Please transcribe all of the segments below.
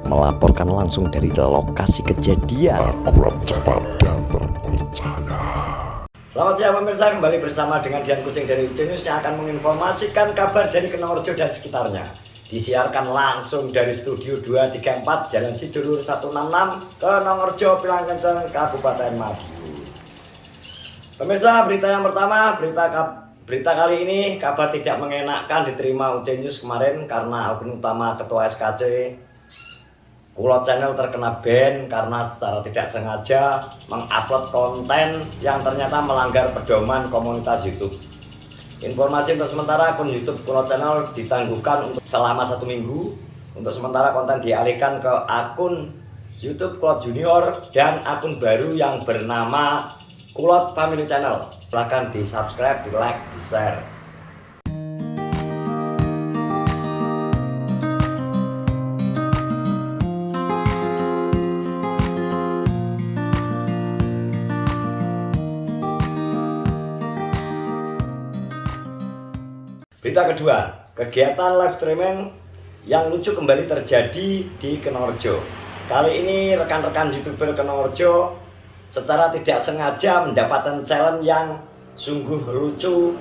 melaporkan langsung dari lokasi kejadian. Akurat, cepat, dan terpercaya. Selamat siang pemirsa, kembali bersama dengan Dian Kucing dari UJ News yang akan menginformasikan kabar dari Kenongorjo dan sekitarnya. Disiarkan langsung dari Studio 234 Jalan Sidulur 166 Kenongorjo, Pilangkenceng, Kabupaten Madiun. Pemirsa, berita yang pertama, berita kali ini kabar tidak mengenakan diterima UJ News kemarin karena akun utama Ketua SKC Kulot Channel terkena ban karena secara tidak sengaja mengupload konten yang ternyata melanggar pedoman komunitas YouTube. Informasi untuk sementara akun YouTube Kulot Channel ditangguhkan untuk selama 1 minggu. Untuk sementara konten dialihkan ke akun YouTube Kulot Junior dan akun baru yang bernama Kulot Family Channel. Silahkan di subscribe, di like, di share. Berita kedua, kegiatan live streaming yang lucu kembali terjadi di Kenongorjo. Kali ini rekan-rekan YouTuber Kenongorjo secara tidak sengaja mendapatkan challenge yang sungguh lucu,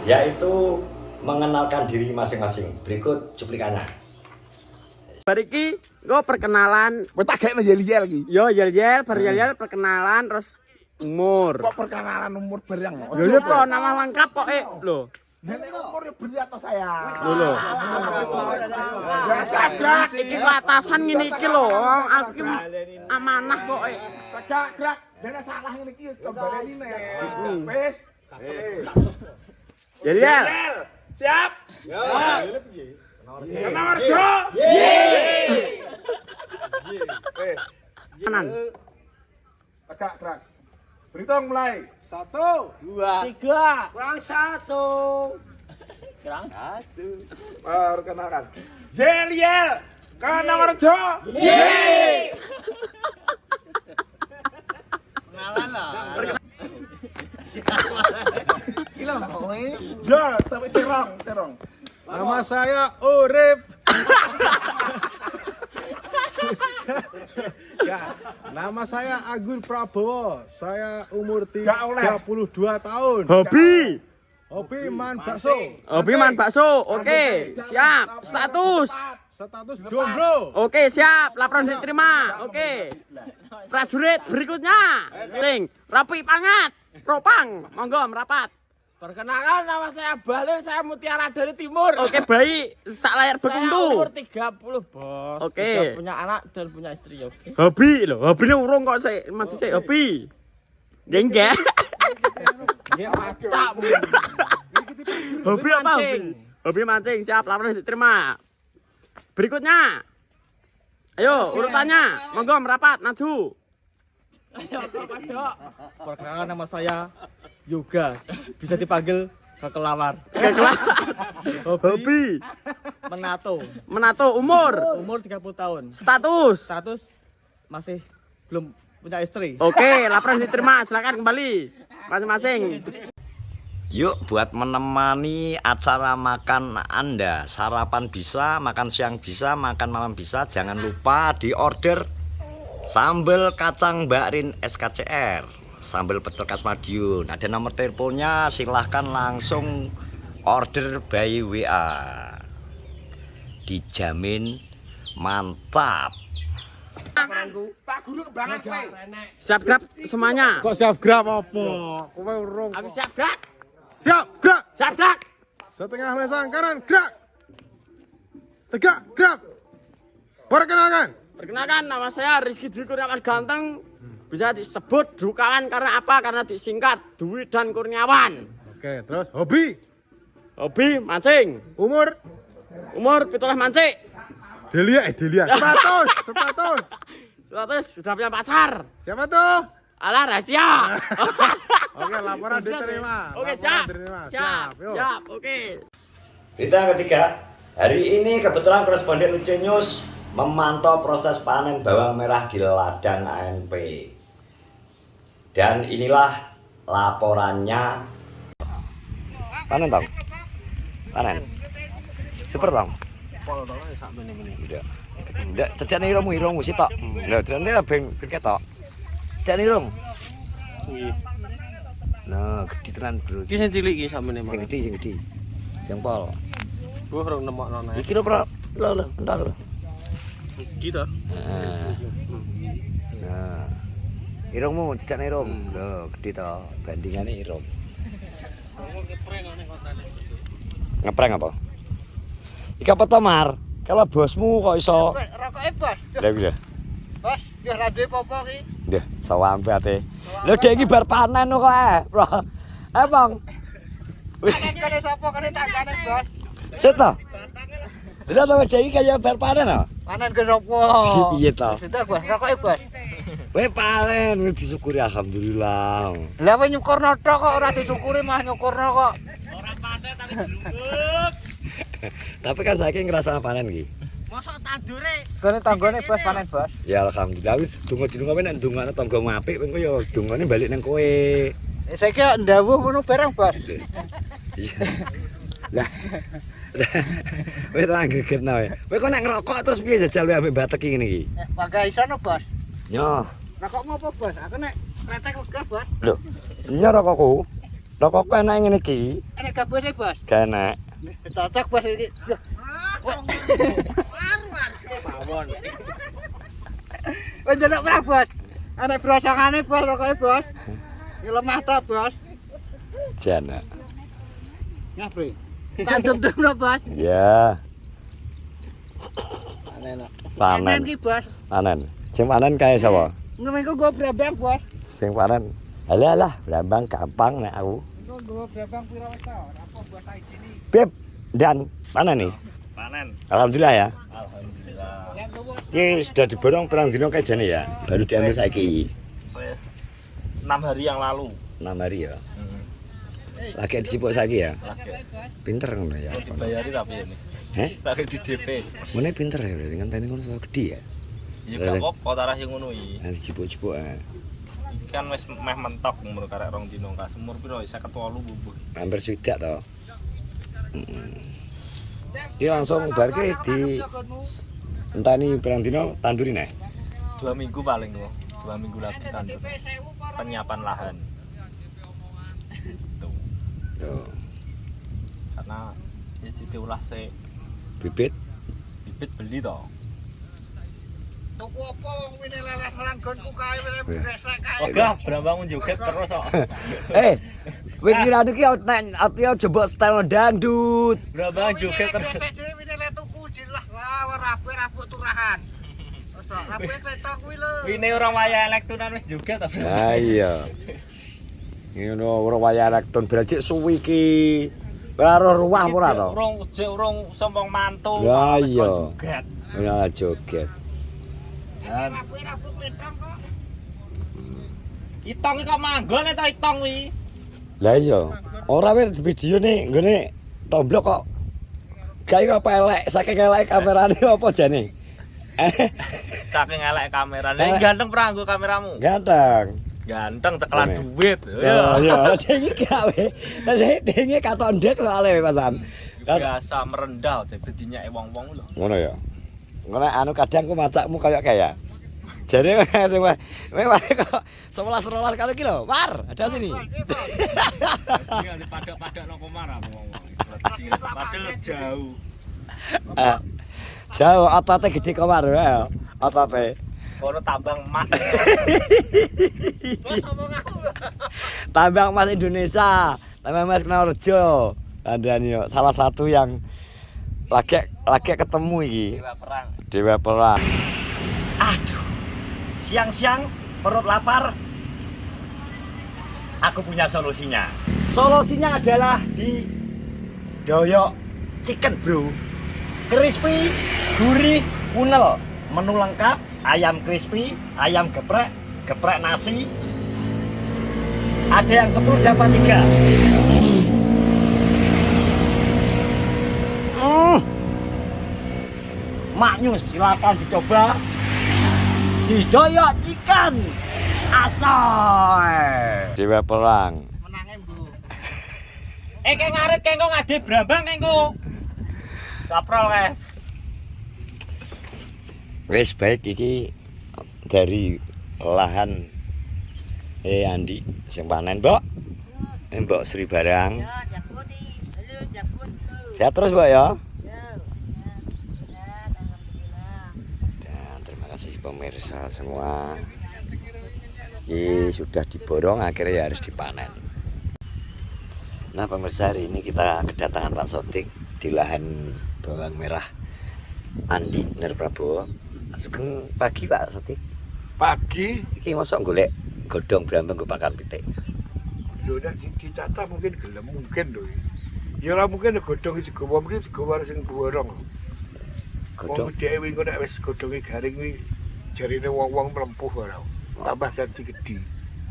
yaitu mengenalkan diri masing-masing. Berikut cuplikannya. Bariki, gue perkenalan. Wes tak gaekno yel-yel iki. Yo yel-yel, bar yel-yel perkenalan terus umur. Kok perkenalan umur bareng? Lho kok nama lengkap kok lho. Nek umur ya berat to saya. Lho. Ya sagrak Iki kok atasan ngene iki lho, aku ki amanah kok. Sagrak. Dene salah ngene iki kok baleni nek. Wis. Yel-yel. Siap? Ya. Kenongorjo. Kanan. Gerak. Berhitung mulai. 1, 2, 3. Kurang 1. Kurang 1. Perkenalkan. Yel-yel. Kenongorjo. Ya, sampai cerong. Nama saya Urip. Ya, nama saya Agun Prabowo. Saya umur Gak oleh. 32 tahun. Hobi. Hobi man bakso. Hobi man bakso. Oke, siap. Status. Status jomblo. Oke, siap. Laporan diterima. Oke. Prajurit berikutnya. Sing, rapi pangat. Propang, monggo merapat. Perkenalkan, nama saya Balil, saya Mutiara dari Timur. Oke, baik. Sak layar Saya berkuntu. umur 30, Bos. Oke. Sudah punya anak dan punya istri, oke. Hobi lho, hobine urung kok sik, masih sik hobi. Nggih. Nggih, mantap. Hobi apa? mancing. Hobi mancing, siap laporan diterima. Berikutnya. Ayo, urutannya. Monggo merapat, maju. Ayo, Dok. Perkenalkan, nama saya Yoga, bisa dipanggil Kekelawar. Hobi. Menato, Umur. umur 30 tahun. Status. Status masih belum punya istri. Oke, laporan diterima. Silakan kembali masing-masing. Yuk buat menemani acara makan Anda. Sarapan bisa, makan siang bisa, makan malam bisa. Jangan lupa di order sambal kacang Mbak Rin SKCR, sambal pecel khas Madiun. Ada nomor teleponnya, silahkan langsung order by WA. Dijamin mantap. Pak Guru kebangan kowe. Siap grab semuanya. Kok siap grab apa? Kowe urung. Aku kok. siap grab. Siap gerak. Siap grab. Setengah lesang kanan gerak. Tegak gerak. Perkenalkan. Perkenalkan, nama saya Rizky Dwi Kurniawan Ganteng. Bisa disebut Drukawan karena apa? Karena disingkat Dwi dan Kurniawan. Oke, terus hobi. Hobi mancing. Umur Umur pitulah mancing. Delia. Status. Terus sudah punya pacar. Siapa tuh? Alah rahasia. Oke, laporan diterima. Oke, Laporan siap. diterima. Siap. Yuk. Siap. Oke. Berita yang ketiga, hari ini kebetulan koresponden UJ News memantau proses panen bawang merah di ladang ANP. Dan inilah laporannya. Panen tau? Panen. Super tau? Udah. Ndak cecane irungmu sitok. Lha ternyata ben ketok. Cecane irung. Nah, gede tenan, Bro. Iki sing cilik iki sampeyan Sing gede. Jempol. Wah, rong nemokno nae. Iki lho, Bro. Lho, entar lho. Iki to. Heeh. Nah. Irungmu cecane irung. Lho, gede to. Bandingane irung. Ngepreng apa? Iki apa to, Mar? Kalau bosmu kok iso Rokoke bos. lha iki lho. Bos, yo ra duwe apa-apa iki. Nggih, sawampe ate. Lho dek iki bar panen kok Bro. Bang. Panen kene sapa kene tanggane bos. Set to. Lha to dek iki kaya bar panen to. Panen ke sapa? Piye to? Sudah bos, rokoke bos. Kowe panen wis disyukuri alhamdulillah. Lah kowe nyukurno tok kok ora disyukuri mah nyukurno kok. Tapi kan saiki ngrasa panen iki. Mosok tandure kene tanggane bos panen bos. Ya alhamdulillah wis donga-donga kowe nek ndongakno tanggamu apik kowe ya dongane balik nang kowe. Saiki ndawuh ngono bareng bos. Iya. Lah. Kowe tak gregetno wae. Kowe kok nek ngerokok terus piye jajal wae ambek batek ngene iki? Pakai isono bos. Nyo. Rokokmu apa bos? Aku nek kretek uga bos. Lho. Nyo rokokku. Rokokku enak ngene iki. Enek gabuse bos. Gak enak. Cocok bos iki. Pawon. Wis ndelok ora bos. Enek brosongane bos rokoke bos. Iki lemah tok bos. Jana. Ya bre. Tak dum-dumno bos. Ya. Panen Panen. iki bos. Panen. Sing panen kae sapa? Ngomongku go brambang bos. Sing panen. Alah, Blambang gampang nek aku. Engko go brambang pira wis ta? Apa buat iki iki? Beb, dan panen nih. Panen. Alhamdulillah ya. Alhamdulillah. Yang gowo Ini sudah diborong perang dino kayak jane ya. Baru diambil saiki. Wes 6 hari yang lalu. 6 hari ya. Lagi disibuk saiki ya. Lagi. Pinter ngono ya. Dibayari tapi ini. Heh? Lagi di DP. Mene pinter ya berarti ngenteni ngono so gede ya. Ya gak apa-apa tarah sing ngono iki. Nanti jibuk-jibuk Kan wis meh mentok umur karek 2 dino ka. Umur piro 58 bubuh. hampir swidak to. Iya langsung bar ki di entani perang dino tanduri neh. 2 minggu paling kok. 2 minggu lagi tandur. Penyiapan lahan. Tuh. Tuh. Karena ya diolah se Bibit bibit beli toh. tuku apa wong wine leles langgonku kae wene resek kae. Ogah Brambang joget terus kok. Wit kira iki nek ati coba style dangdut. Brambang joget terus. Resek dhewe wine le tuku jilah lah rabu turahan. Mosok rabu ketok kuwi lho. Wine ora wayah elektronan wis joget ta. Ha iya. Ngono ora wayah elektron berarti suwi iki. Ora ruwah ora to? Urung sombong mantu. Lah iya. Joget. Ya joget. Rabu ketok kok. Itong iki kok manggon ta itong kuwi. Lah iya. Ora wis video nih nggone tomblok kok. Gawe apa elek, saking elek kamerane apa jane? Saking elek kamera. Lah ganteng pranggo kameramu. Ganteng. Ganteng cekelan Jane. duit. Ya iya, dene gawe. Lah saya dene katon ndek lho ale Pasan. Biasa merendah jebet dinyake wong-wong lho. Ngono ya. Ngono anu kadang ku macakmu kaya. Jare sing wae kok 11 12 kali iki lho. War, ada sini. Tinggal dipadok-padok nang Komar wong-wong. Padahal jauh. Jauh otote gede Komar ya. Otote. Ono tambang emas. Bos omong aku. Tambang emas Indonesia. Tambang emas Kenorejo. Kandhani yo salah satu yang lagi ketemu iki. Dewa perang. Dewa perang. Aduh. Siang-siang perut lapar. Aku punya solusinya. Solusinya adalah di Doyok Chicken Bro. Crispy, gurih, kunel. Menu lengkap, ayam crispy, ayam geprek, geprek nasi. Ada yang 10 dapat 3. Maknyus, silakan dicoba. Di Doyok Chicken Asoy. Dewa perang. Menange, Bu. Kayak ngarit kayak ngade Brambang kayak Saprol kae. Wis baik iki dari lahan Andi sing panen, Mbok. Mbok Sri Barang. Sehat terus, Mbok ya. Dan terima kasih pemirsa semua. Ini sudah diborong akhirnya ya harus dipanen. Nah pemirsa, hari ini kita kedatangan Pak Sodik di lahan bawang merah Andi Prabowo. Sugeng pagi Pak Sodik. Pagi, Iki mosok golek godhong brambang nggo pakan pitik. lho nek dicacah mungkin gelem mungkin lho. Ya ora mungkin godhong iki digawa mriki digawa sing borong. Godhong Wong dhewe engko nek wis godhonge garing kuwi jarine wong-wong mlempuh ora. Tambah dadi gedhi.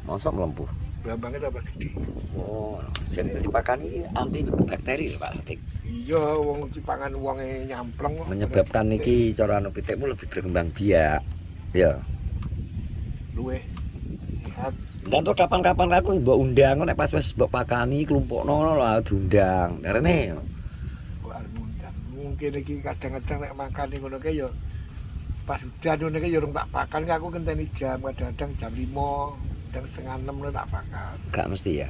mosok mlempuh. Brambangnya tambah gedhi. Oh, jadi dipakani anti bakteri Pak Sodik. Iya, wong dipangan wonge nyampleng kok. Menyebabkan niki cara anu pitikmu lebih berkembang biak. Ya. Luweh. Sehat. Dan tuh kapan-kapan aku mbok undang nek pas wis mbok pakani klumpukno lho diundang. Darene Kok arep ngundang. Mungkin iki kadang-kadang nek makan ngono ke ya pas udan ngono ke ya urung tak pakan aku ngenteni jam kadang-kadang jam 5 dan setengah 6 lho tak pakan. gak mesti ya.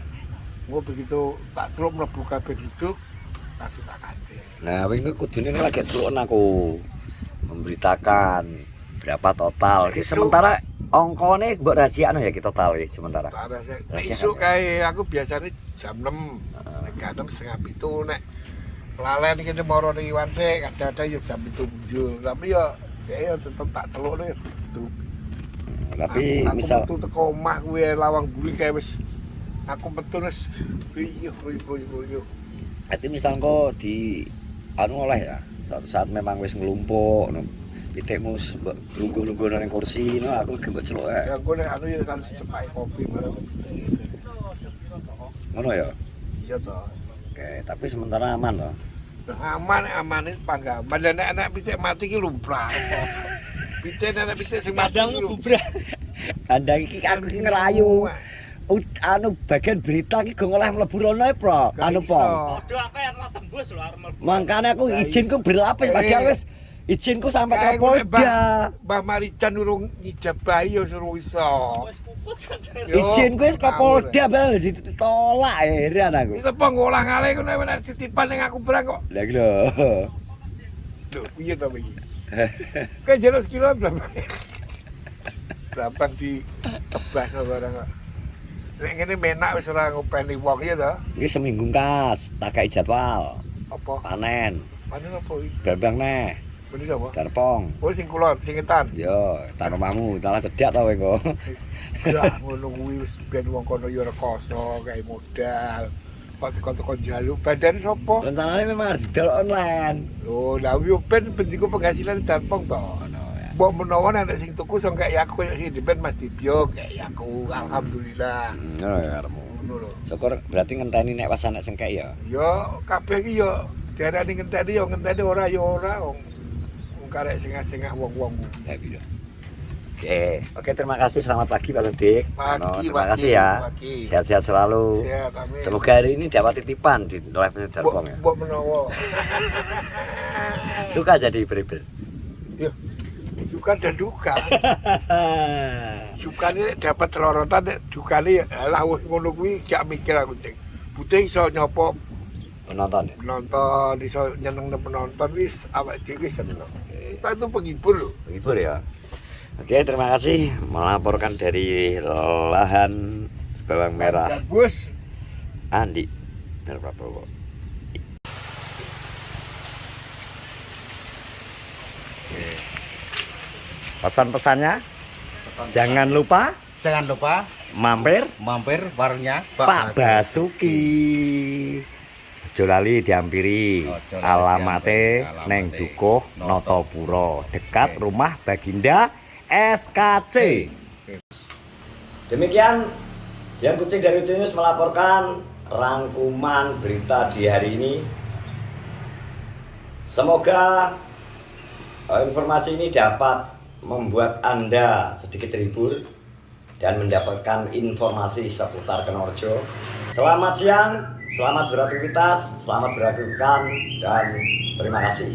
Engko begitu tak celup mlebu kabeh duduk langsung tak kancing. Nah, wingi kudune lagi celukon aku memberitakan berapa total. Iki sementara ongkone mbok rahasiakno ya ki total iki sementara. Tak ada Rahasia isuk kan? kae aku biasanya jam 6. Nek 6 setengah 7 nek lalen kene moro ning Iwan sik kadang-kadang ya jam 7 muncul. Tapi ya tetep tak celuk nih. Tapi aku misal metu teko omah kuwi lawang buri kae wis aku metu wis iya. berarti misal kok di anu oleh ya. Suatu saat memang wis nglumpuk no. Pitikmu lungguh-lungguh nang kursi no aku mbok celuk ae. Ya aku nek anu ya kan secepake kopi bareng. Ngono ya. Iya toh. Oke, tapi sementara aman loh. Aman itu panggaman. Dan anak pitik mati ki lumrah. Pitik anak pitik sing mati lumrah. Kandang iki aku iki ngerayu. Anu bagian berita iki go ngolah mlebu rono e, Pro. Anu Pong. Aduh aku yang tembus lho arep mlebu. Makane aku izinku berlapis padahal wis izinku sampai ke Polda. Mbah Marijan urung ngijabahi ya suruh iso. Wis kuput kan. Izinku wis ke Polda bal ditolak heran aku. Itu apa ngolah ngale kok nek titipan ning aku berang kok. Lah iki lho. Lho, piye to iki? Kayak jero sekilo berapa? Berapa di tebahno barang kok. Nek ngene menak wis ora ngopeni wong ya to. Iki seminggu kas, tak kai jadwal Apa? panen. Panen apa iki? Brambang neh, Bener apa? Darpong. Oh sing kulon, sing etan. Yo, tan omahmu, salah sedak to kowe kok. Ya ngono kuwi wis ben wong kono ya rekoso kae modal. Kok teko-teko njaluk badan sapa? Rencananya memang harus didol online. Oh, lah yo ben bendiku penghasilan Darpong to. Mbok menawa nek sing tuku sing kaya aku kaya sing ben Mas Dibyo kaya aku alhamdulillah. Ngono ya karemu. Ngono lho. Syukur berarti ngenteni nek pas anak sengkek ya. Yo kabeh iki yo diarani ngenteni yo ngenteni ora yo ora wong karek sengah-sengah wong-wong. Ya gitu. Oke, terima kasih. Selamat pagi Pak Sodik. Pagi, Terima pagi, kasih ya. pagi. Sehat-sehat selalu. Sehat, amin. Semoga hari ini dapat titipan di live-nya Darpong ya. Mbok menawa. Suka jadi ibu-ibu. Yo. Suka dan duka. Sukane dapat lorotan nek dukane lah wis ngono kuwi gak mikir aku cek. Putih iso nyopo Penonton ya. penonton, iso nyeneng penonton wis awak dhewe seneng. Itu penghibur lho. Menghibur ya. Oke, terima kasih melaporkan dari lahan bawang merah Bagus. Andi Prabowo. Pesan-pesannya jangan lupa mampir warungnya Pak Basuki. Aja lali diampiri. Alamate neng Dukuh Notopuro, dekat rumah Baginda SKC. Demikian Yang Kucing dari News melaporkan rangkuman berita di hari ini. Semoga informasi ini dapat membuat Anda sedikit terhibur dan mendapatkan informasi seputar Kenorjo. Selamat siang, selamat beraktivitas, selamat beraktivitas, dan terima kasih.